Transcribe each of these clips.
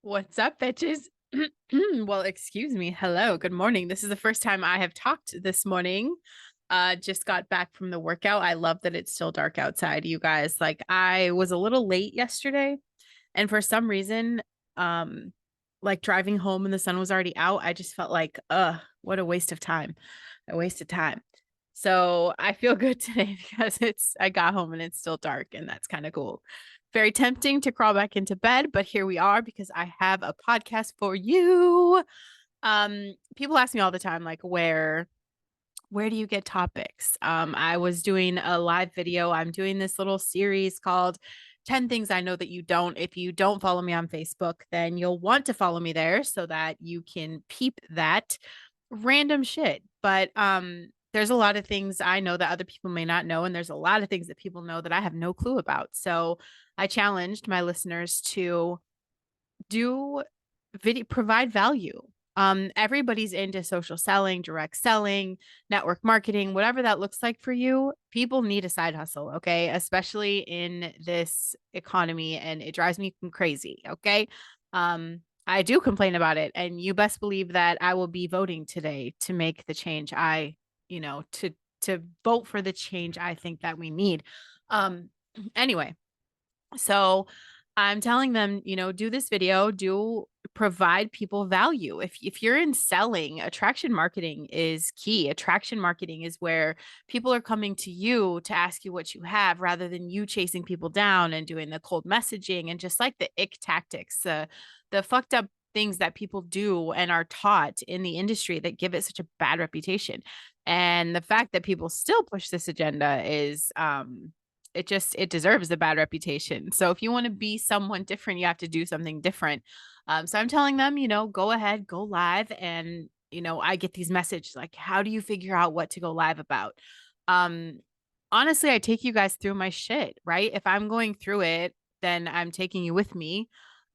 What's up, bitches? Well, excuse me. Hello, good morning. This is the first time I have talked this morning. Just got back from the workout. I love that it's still dark outside, you guys. Like I was a little late yesterday, and for some reason, um, like driving home and the sun was already out, I just felt like, what a waste of time. A waste of time. So I feel good today because I got home and it's still dark, and that's kind of cool. Very tempting to crawl back into bed, but here we are because I have a podcast for you. People ask me all the time, like, where do you get topics? I was doing a live video. I'm doing this little series called 10 Things I Know That You Don't. If you don't follow me on Facebook, then you'll want to follow me there so that you can peep that random shit. But there's a lot of things I know that other people may not know, and there's a lot of things that people know that I have no clue about. So I challenged my listeners to do provide value. Everybody's into social selling, direct selling, network marketing, whatever that looks like for you. People need a side hustle, okay? Especially in this economy, and it drives me crazy, okay? I do complain about it, and you best believe that I will be voting today to make the change to vote for the change I think that we need. Anyway, so I'm telling them, do this video, do provide people value. If you're in selling, attraction marketing is key. Attraction marketing is where people are coming to you to ask you what you have rather than you chasing people down and doing the cold messaging and just like the ick tactics, the fucked up things that people do and are taught in the industry that give it such a bad reputation. And the fact that people still push this agenda is it deserves a bad reputation. So if you want to be someone different, you have to do something different. So I'm telling them, go ahead, go live. And, I get these messages like, how do you figure out what to go live about? Um, Honestly, I take you guys through my shit, right? If I'm going through it, then I'm taking you with me.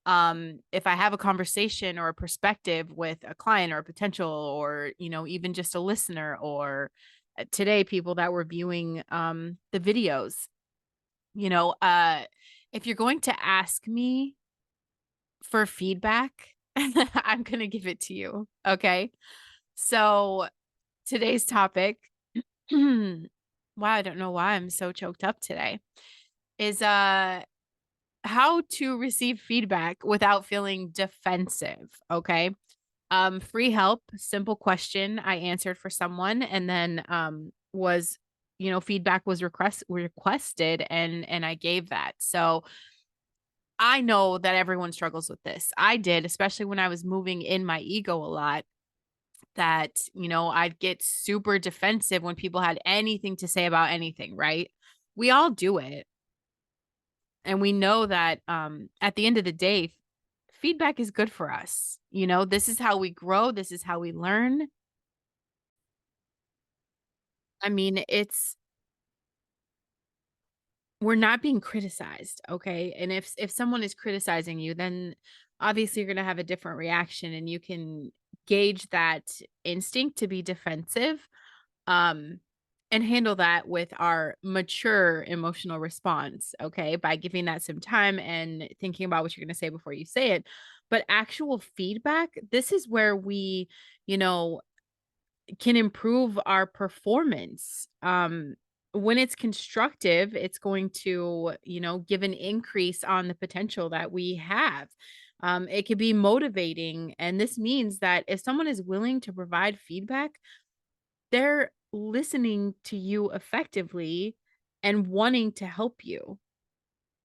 If I have a conversation or a perspective with a client or a potential, or, even just a listener, or today, people that were viewing the videos, you know, uh, if you're going to ask me for feedback, I'm going to give it to you. Okay. So today's topic, wow, I don't know why I'm so choked up today, is how to receive feedback without feeling defensive. Okay. Free help, simple question I answered for someone, and then was feedback was requested, and I gave that. So I know that everyone struggles with this. I did, especially when I was moving in my ego a lot, that, I'd get super defensive when people had anything to say about anything, right? We all do it. And we know that at the end of the day, feedback is good for us. This is how we grow, this is how we learn. I mean, we're not being criticized, okay? And if someone is criticizing you, then obviously you're going to have a different reaction, and you can gauge that instinct to be defensive, um and handle that with our mature emotional response, okay? By giving that some time and thinking about what you're going to say before you say it. But actual feedback, this is where we, you know, can improve our performance. When it's constructive, it's going to, give an increase on the potential that we have. It could be motivating. And this means that if someone is willing to provide feedback, they're listening to you effectively and wanting to help you.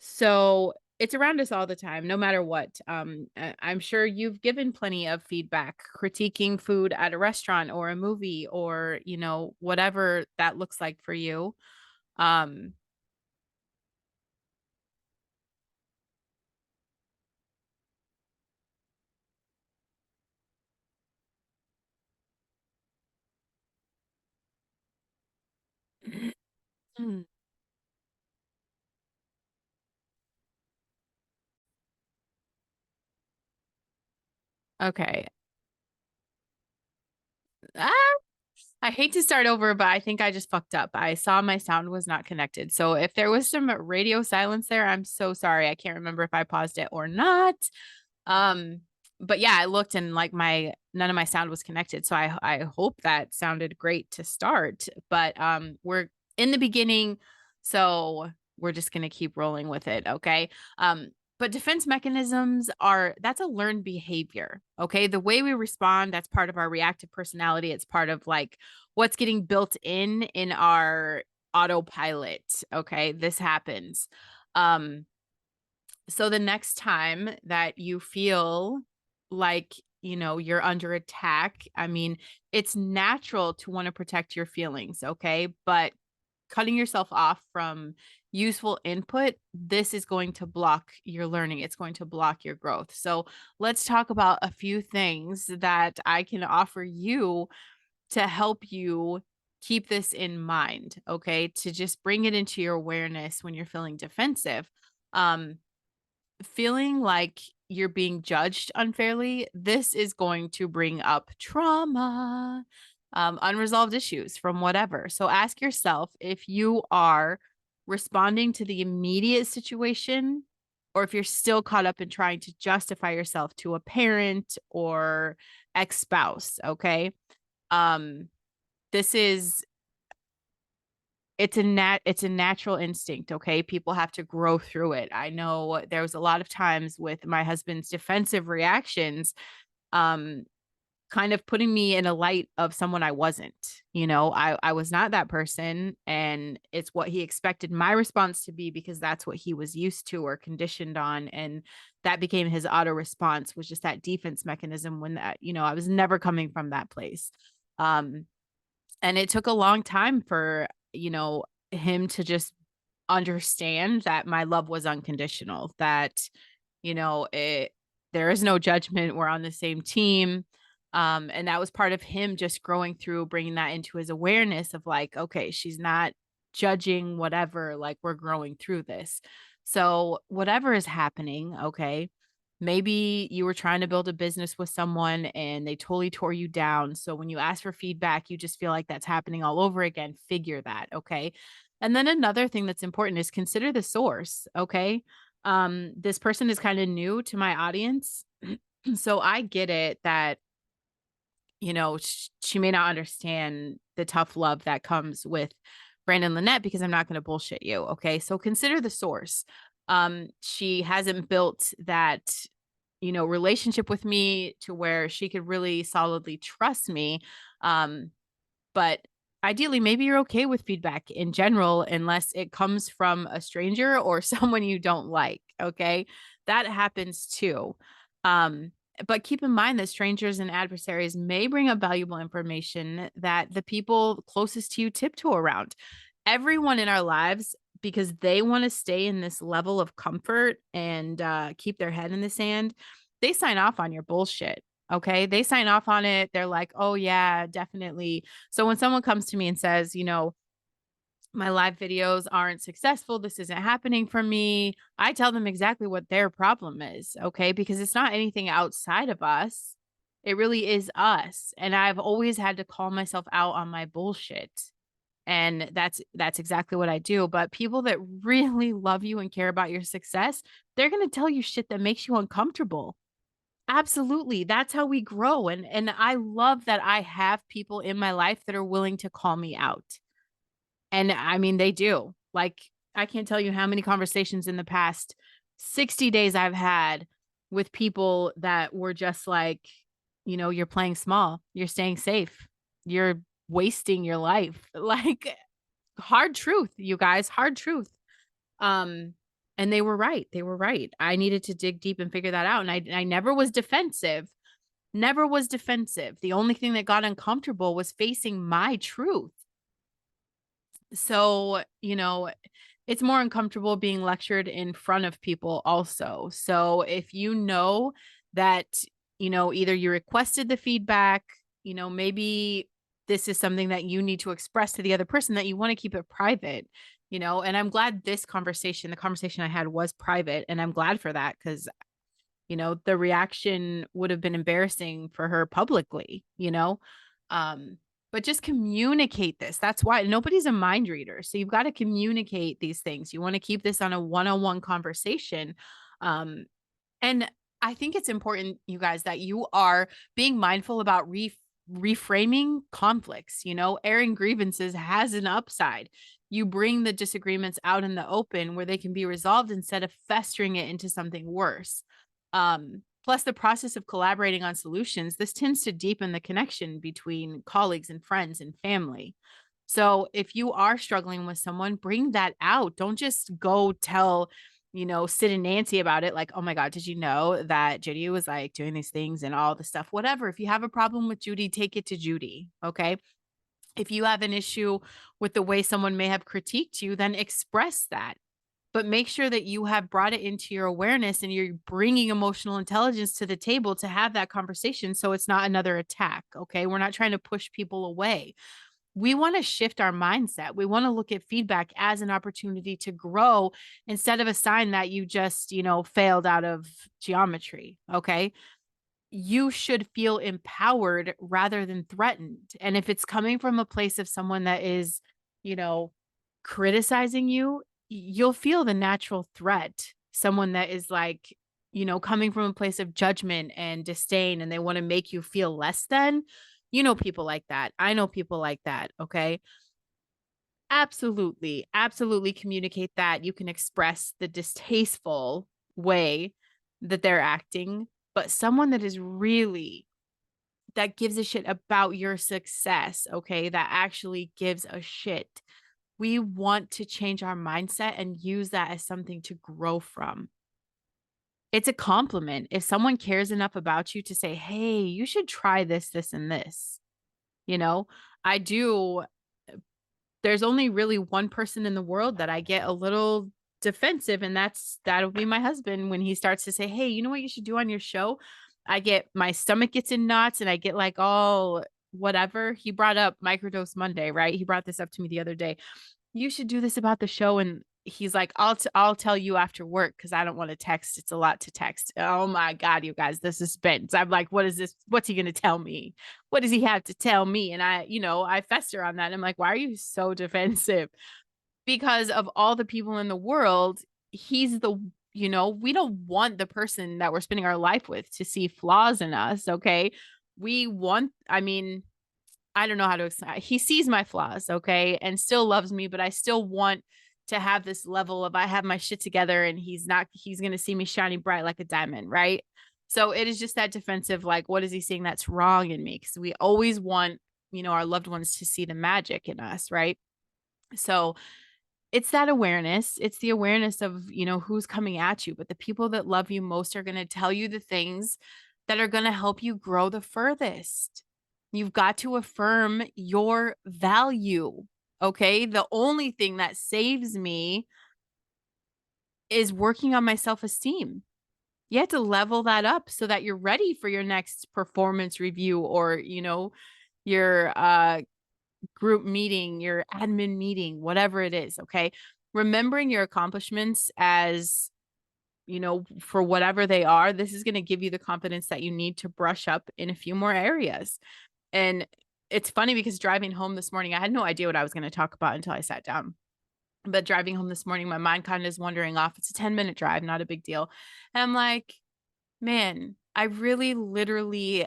So it's around us all the time, no matter what. I'm sure you've given plenty of feedback, critiquing food at a restaurant or a movie, or, whatever that looks like for you. Um, Mm. Okay. Ah, I hate to start over, but I think I just fucked up. I saw my sound was not connected. So if there was some radio silence there, I'm so sorry. I can't remember if I paused it or not. Um, but yeah, I looked and like my none of my sound was connected. So I hope that sounded great to start. But we're in the beginning, so we're just gonna keep rolling with it. Okay. But defense mechanisms that's a learned behavior. Okay. The way we respond, that's part of our reactive personality. It's part of like what's getting built in our autopilot. Okay. This happens. Um, so the next time that you feel like, you're under attack, I mean, it's natural to want to protect your feelings, okay? But cutting yourself off from useful input, this is going to block your learning. It's going to block your growth. So let's talk about a few things that I can offer you to help you keep this in mind, okay? To just bring it into your awareness when you're feeling defensive. Um, Feeling like you're being judged unfairly, this is going to bring up trauma, unresolved issues from whatever. So ask yourself if you are responding to the immediate situation or if you're still caught up in trying to justify yourself to a parent or ex-spouse, okay? Um this is it's a natural instinct, okay? People have to grow through it. I know there was a lot of times with my husband's defensive reactions, um, kind of putting me in a light of someone I wasn't. I was not that person, and it's what he expected my response to be because that's what he was used to or conditioned on, and that became his auto response was just that defense mechanism when I was never coming from that place. Um, and it took a long time for, him to just understand that my love was unconditional, that, there is no judgment. We're on the same team. And that was part of him just growing through, bringing that into his awareness of like, okay, she's not judging whatever, like we're growing through this. So whatever is happening, okay, maybe you were trying to build a business with someone and they totally tore you down. So when you ask for feedback, you just feel like that's happening all over again. Figure that, okay? And then another thing that's important is consider the source, okay? This person is kind of new to my audience. So I get it that she may not understand the tough love that comes with Brandon Lynette because I'm not going to bullshit you. Okay. So consider the source. She hasn't built that, relationship with me to where she could really solidly trust me. But ideally, maybe you're okay with feedback in general, unless it comes from a stranger or someone you don't like. Okay. That happens too. Um, but keep in mind that strangers and adversaries may bring up valuable information that the people closest to you tiptoe around. Everyone in our lives, because they want to stay in this level of comfort and keep their head in the sand, they sign off on your bullshit. Okay. They sign off on it. They're like, oh, yeah, definitely. So when someone comes to me and says, my live videos aren't successful, this isn't happening for me, I tell them exactly what their problem is. Okay. Because it's not anything outside of us. It really is us. And I've always had to call myself out on my bullshit. And that's exactly what I do. But people that really love you and care about your success, they're going to tell you shit that makes you uncomfortable. Absolutely. That's how we grow. And I love that I have people in my life that are willing to call me out. And I mean, they do. Like, I can't tell you how many conversations in the past 60 days I've had with people that were just like, you're playing small, you're staying safe, you're wasting your life. Like, hard truth, you guys, hard truth. Um, and they were right. They were right. I needed to dig deep and figure that out. And I never was defensive. Never was defensive. The only thing that got uncomfortable was facing my truth. So, it's more uncomfortable being lectured in front of people also. So, if you know that, either you requested the feedback, maybe this is something that you need to express to the other person that you want to keep it private, and I'm glad the conversation I had was private. And I'm glad for that because the reaction would have been embarrassing for her publicly. Um, but just communicate this. That's why nobody's a mind reader. So you've got to communicate these things. You want to keep this on a one-on-one conversation. And I think it's important, you guys, that you are being mindful about reframing conflicts. Airing grievances has an upside. You bring the disagreements out in the open where they can be resolved instead of festering it into something worse. Plus, the process of collaborating on solutions, this tends to deepen the connection between colleagues and friends and family. So, if you are struggling with someone, bring that out. Don't just go tell Sid and Nancy about it. Like, oh my God, did you know that Judy was like doing these things and all the stuff? Whatever. If you have a problem with Judy, take it to Judy. Okay. If you have an issue with the way someone may have critiqued you, then express that. But make sure that you have brought it into your awareness and you're bringing emotional intelligence to the table to have that conversation. So it's not another attack. Okay. We're not trying to push people away. We want to shift our mindset. We want to look at feedback as an opportunity to grow instead of a sign that you just, failed out of geometry. Okay. You should feel empowered rather than threatened. And if it's coming from a place of someone that is, you know, criticizing you, you'll feel the natural threat. Someone that is like, coming from a place of judgment and disdain and they want to make you feel less than. People like that. I know people like that. Okay. Absolutely. Absolutely communicate that. You can express the distasteful way that they're acting, but someone that is really that gives a shit about your success, okay? That actually gives a shit. We want to change our mindset and use that as something to grow from. It's a compliment. If someone cares enough about you to say, "Hey, you should try this, this, and this." You know, I do there's only really one person in the world that I get a little defensive, and that'll be my husband when he starts to say, "Hey, you know what you should do on your show?" My stomach gets in knots and I get like all whatever. He brought up Microdose Monday, right? He brought this up to me the other day. You should do this about the show. And he's like, I'll tell you after work because I don't want to text. It's a lot to text. Oh my God, you guys, the suspense. I'm like, what is this? What's he gonna tell me? What does he have to tell me? And I fester on that. I'm like, why are you so defensive? Because of all the people in the world, he's we don't want the person that we're spending our life with to see flaws in us. Okay. I mean, I don't know how to explain. He sees my flaws, okay, and still loves me, but I still want to have this level of I have my shit together and he's going to see me shining bright like a diamond, right? So it is just that defensive like what is he seeing that's wrong in me? Cuz we always want, our loved ones to see the magic in us, right? So it's that awareness. It's the awareness of, who's coming at you, but the people that love you most are going to tell you the things that are going to help you grow the furthest. You've got to affirm your value. Okay. The only thing that saves me is working on my self esteem. You have to level that up so that you're ready for your next performance review or, your group meeting, your admin meeting, whatever it is. Okay. Remembering your accomplishments as, for whatever they are, this is going to give you the confidence that you need to brush up in a few more areas. And it's funny because driving home this morning, I had no idea what I was going to talk about until I sat down. But driving home this morning, my mind kind of is wandering off. It's a 10-minute drive, not a big deal. And I'm like, man, I really literally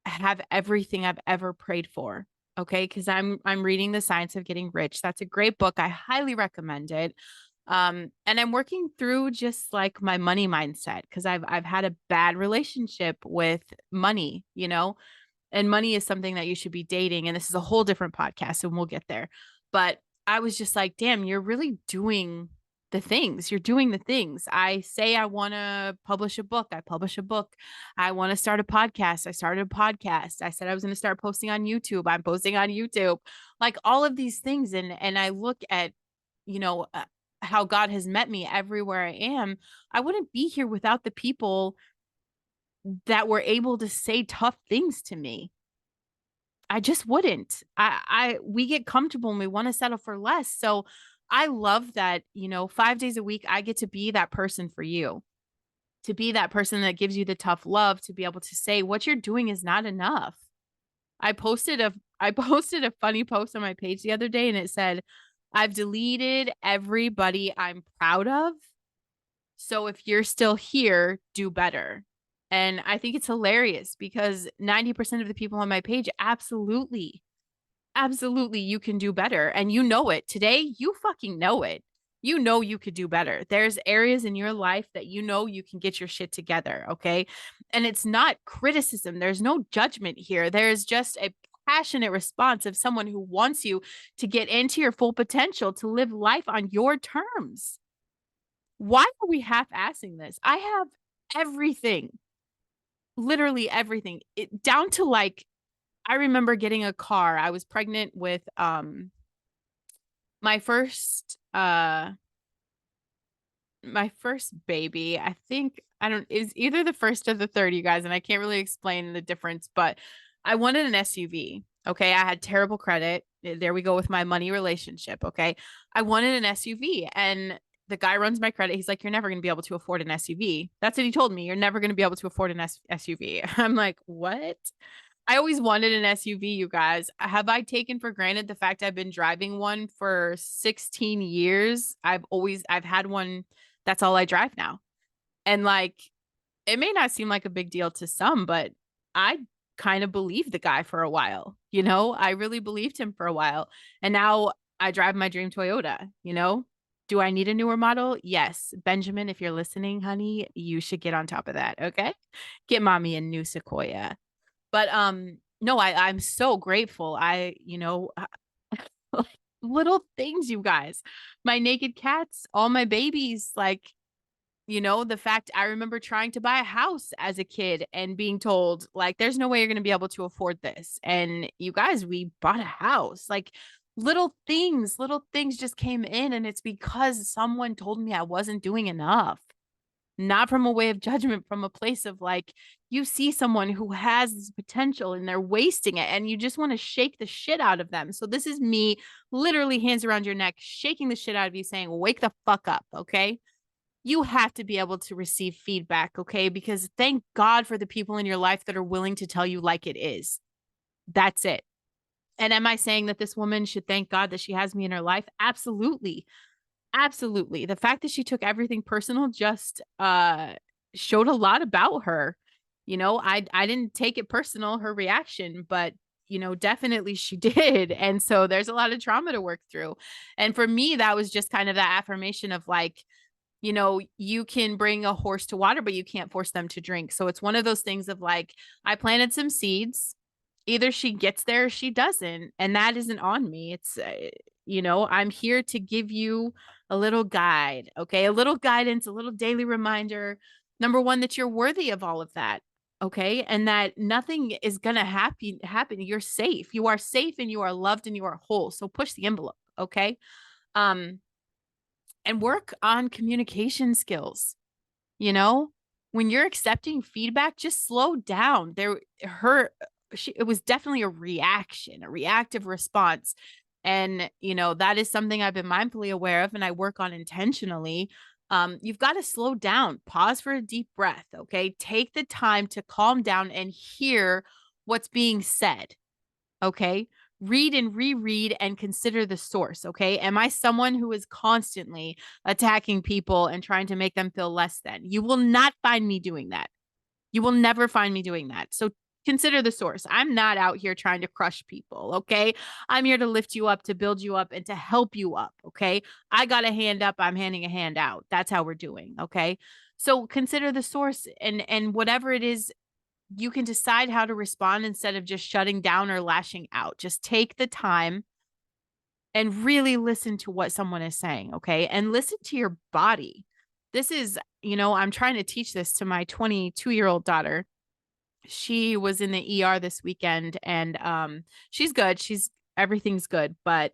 have everything I've ever prayed for. Okay. Cause I'm reading The Science of Getting Rich. That's a great book. I highly recommend it. And I'm working through just like my money mindset because I've had a bad relationship with money, and money is something that you should be dating. And this is a whole different podcast, and we'll get there. But I was just like, damn, you're really doing the things. You're doing the things. I say I want to publish a book. I publish a book. I want to start a podcast. I started a podcast. I said I was going to start posting on YouTube. I'm posting on YouTube. Like all of these things. And I look at, you know, uh, how God has met me everywhere I am. I wouldn't be here without the people that were able to say tough things to me. I just wouldn't. We get comfortable and we want to settle for less. So I love that, 5 days a week I get to be that person for you. To be that person that gives you the tough love to be able to say what you're doing is not enough. I posted a funny post on my page the other day and it said, "I've deleted everybody I'm proud of. So if you're still here, do better." And I think it's hilarious because 90% of the people on my page absolutely, absolutely, you can do better. And you know it. Today, you fucking know it. You know you could do better. There's areas in your life that you know you can get your shit together. Okay. And it's not criticism, there's no judgment here. There's just a passionate response of someone who wants you to get into your full potential, to live life on your terms. Why are we half assing this? I have everything, literally everything, down to like, I remember getting a car. I was pregnant with my first my first baby. I think I don't is either the first or the third, you guys, and I can't really explain the difference, but I wanted an SUV. Okay. I had terrible credit. There we go with my money relationship. Okay. I wanted an SUV, and the guy runs my credit. He's like, "You're never going to be able to afford an SUV." That's what he told me. "You're never going to be able to afford an SUV." I'm like, "What?" I always wanted an SUV, you guys. Have I taken for granted the fact I've been driving one for 16 years? I've had one. That's all I drive now. And like, it may not seem like a big deal to some, but I kind of believed the guy for a while. I really believed him for a while. And now I drive my dream Toyota. Do I need a newer model? Yes. Benjamin, if you're listening, honey, you should get on top of that. Okay. Get mommy a new Sequoia. But no, I'm so grateful. Like, little things, you guys. My naked cats, all my babies, like, the fact I remember trying to buy a house as a kid and being told, like, there's no way you're going to be able to afford this. And you guys, we bought a house. Like, little things just came in, and it's because someone told me I wasn't doing enough. Not from a way of judgment, from a place of like, you see someone who has this potential and they're wasting it, and you just want to shake the shit out of them. So this is me, literally hands around your neck, shaking the shit out of you, saying, wake the fuck up. Okay. You have to be able to receive feedback. Okay. Because thank God for the people in your life that are willing to tell you like it is. That's it. And am I saying that this woman should thank God that she has me in her life? Absolutely. Absolutely. The fact that she took everything personal just showed a lot about her. I didn't take it personal, her reaction, but definitely she did. And so there's a lot of trauma to work through. And for me, that was just kind of that affirmation of like, you can bring a horse to water, but you can't force them to drink. So it's one of those things of like, I planted some seeds. Either she gets there or she doesn't. And that isn't on me. I'm here to give you a little guide. Okay. A little guidance, a little daily reminder. Number one, that you're worthy of all of that. Okay. And that nothing is going to happen. You're safe. You are safe, and you are loved, and you are whole. So push the envelope. Okay. Um, and work on communication skills. You know, when you're accepting feedback, just slow down. It was definitely a reaction, a reactive response. And, that is something I've been mindfully aware of, and I work on intentionally. You've got to slow down, pause for a deep breath. Okay. Take the time to calm down and hear what's being said. Okay. Read and reread and consider the source. Okay. Am I someone who is constantly attacking people and trying to make them feel less than? You will not find me doing that. You will never find me doing that. So consider the source. I'm not out here trying to crush people. Okay. I'm here to lift you up, to build you up, and to help you up. Okay. I got a hand up. I'm handing a hand out. That's how we're doing. Okay. So consider the source, and whatever it is, you can decide how to respond instead of just shutting down or lashing out. Just take the time and really listen to what someone is saying. Okay. And listen to your body. This is, I'm trying to teach this to my 22-year-old daughter. She was in the ER this weekend, and she's good. Everything's good. But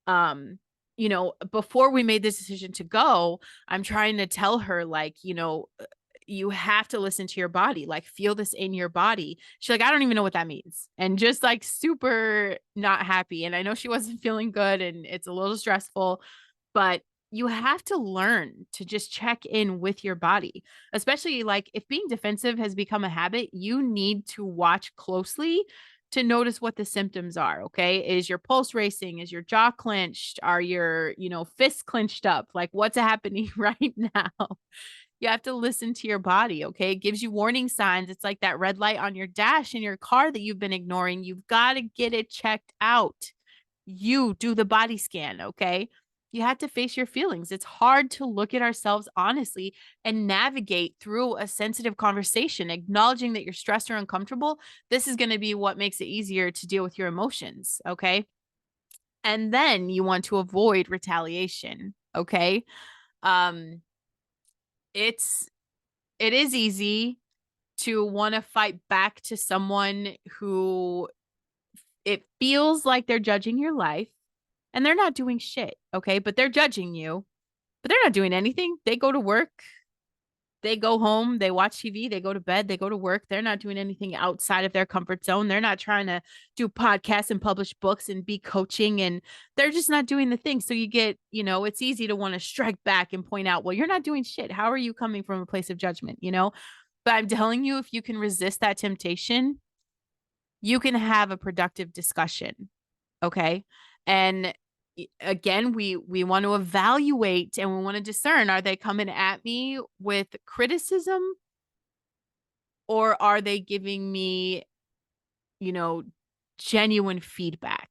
before we made this decision to go, I'm trying to tell her, like, you have to listen to your body, like, feel this in your body. She's like, I don't even know what that means. And just like super not happy. And I know she wasn't feeling good, and it's a little stressful, but you have to learn to just check in with your body, especially like if being defensive has become a habit, you need to watch closely to notice what the symptoms are. Okay. Is your pulse racing? Is your jaw clenched? Are your, fists clenched up? Like, what's happening right now? You have to listen to your body, okay? It gives you warning signs. It's like that red light on your dash in your car that you've been ignoring. You've got to get it checked out. You do the body scan, okay? You have to face your feelings. It's hard to look at ourselves honestly and navigate through a sensitive conversation, acknowledging that you're stressed or uncomfortable. This is going to be what makes it easier to deal with your emotions, okay? And then you want to avoid retaliation, okay? Um it's it is easy to want to fight back to someone who it feels like they're judging your life and they're not doing shit, okay? But they're judging you, but they're not doing anything. They go to work, they go home, they watch TV, they go to bed, they go to work. They're not doing anything outside of their comfort zone. They're not trying to do podcasts and publish books and be coaching, and they're just not doing the thing. So you get, it's easy to want to strike back and point out, well, you're not doing shit. How are you coming from a place of judgment, But I'm telling you, if you can resist that temptation, you can have a productive discussion. Okay. And again, we want to evaluate and we want to discern, are they coming at me with criticism or are they giving me, you know, genuine feedback?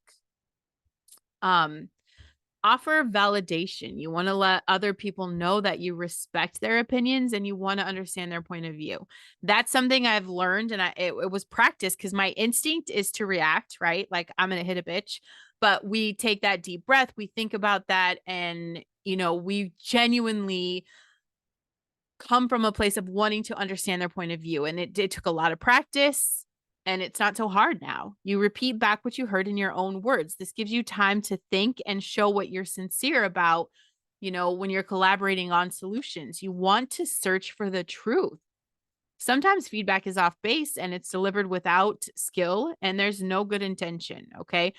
Um, Offer validation. You want to let other people know that you respect their opinions and you want to understand their point of view. That's something I've learned, and it was practice because my instinct is to react, right? Like I'm going to hit a bitch, but we take that deep breath, we think about that, and we genuinely come from a place of wanting to understand their point of view. And it took a lot of practice and it's not so hard now. You repeat back what you heard in your own words. This gives you time to think and show what you're sincere about, when you're collaborating on solutions. You want to search for the truth. Sometimes feedback is off base and it's delivered without skill and there's no good intention. Okay.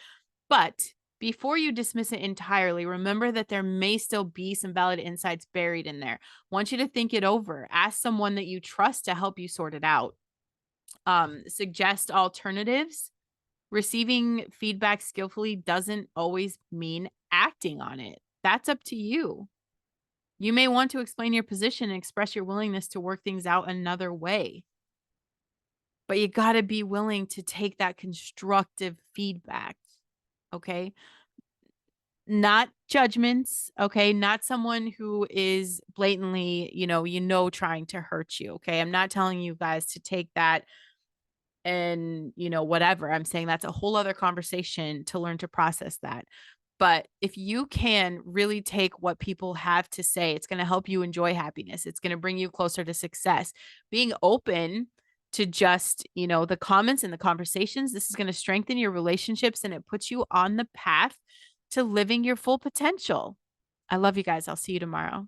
But before you dismiss it entirely, remember that there may still be some valid insights buried in there. I want you to think it over. Ask someone that you trust to help you sort it out. Suggest alternatives. Receiving feedback skillfully doesn't always mean acting on it. That's up to you. You may want to explain your position and express your willingness to work things out another way. But you got to be willing to take that constructive feedback. Okay. Not judgments, okay? Not someone who is blatantly, trying to hurt you, okay? I'm not telling you guys to take that and, whatever. I'm saying that's a whole other conversation to learn to process that. But if you can really take what people have to say, it's going to help you enjoy happiness. It's going to bring you closer to success. Being open to just, the comments and the conversations, this is going to strengthen your relationships and it puts you on the path to living your full potential. I love you guys. I'll see you tomorrow.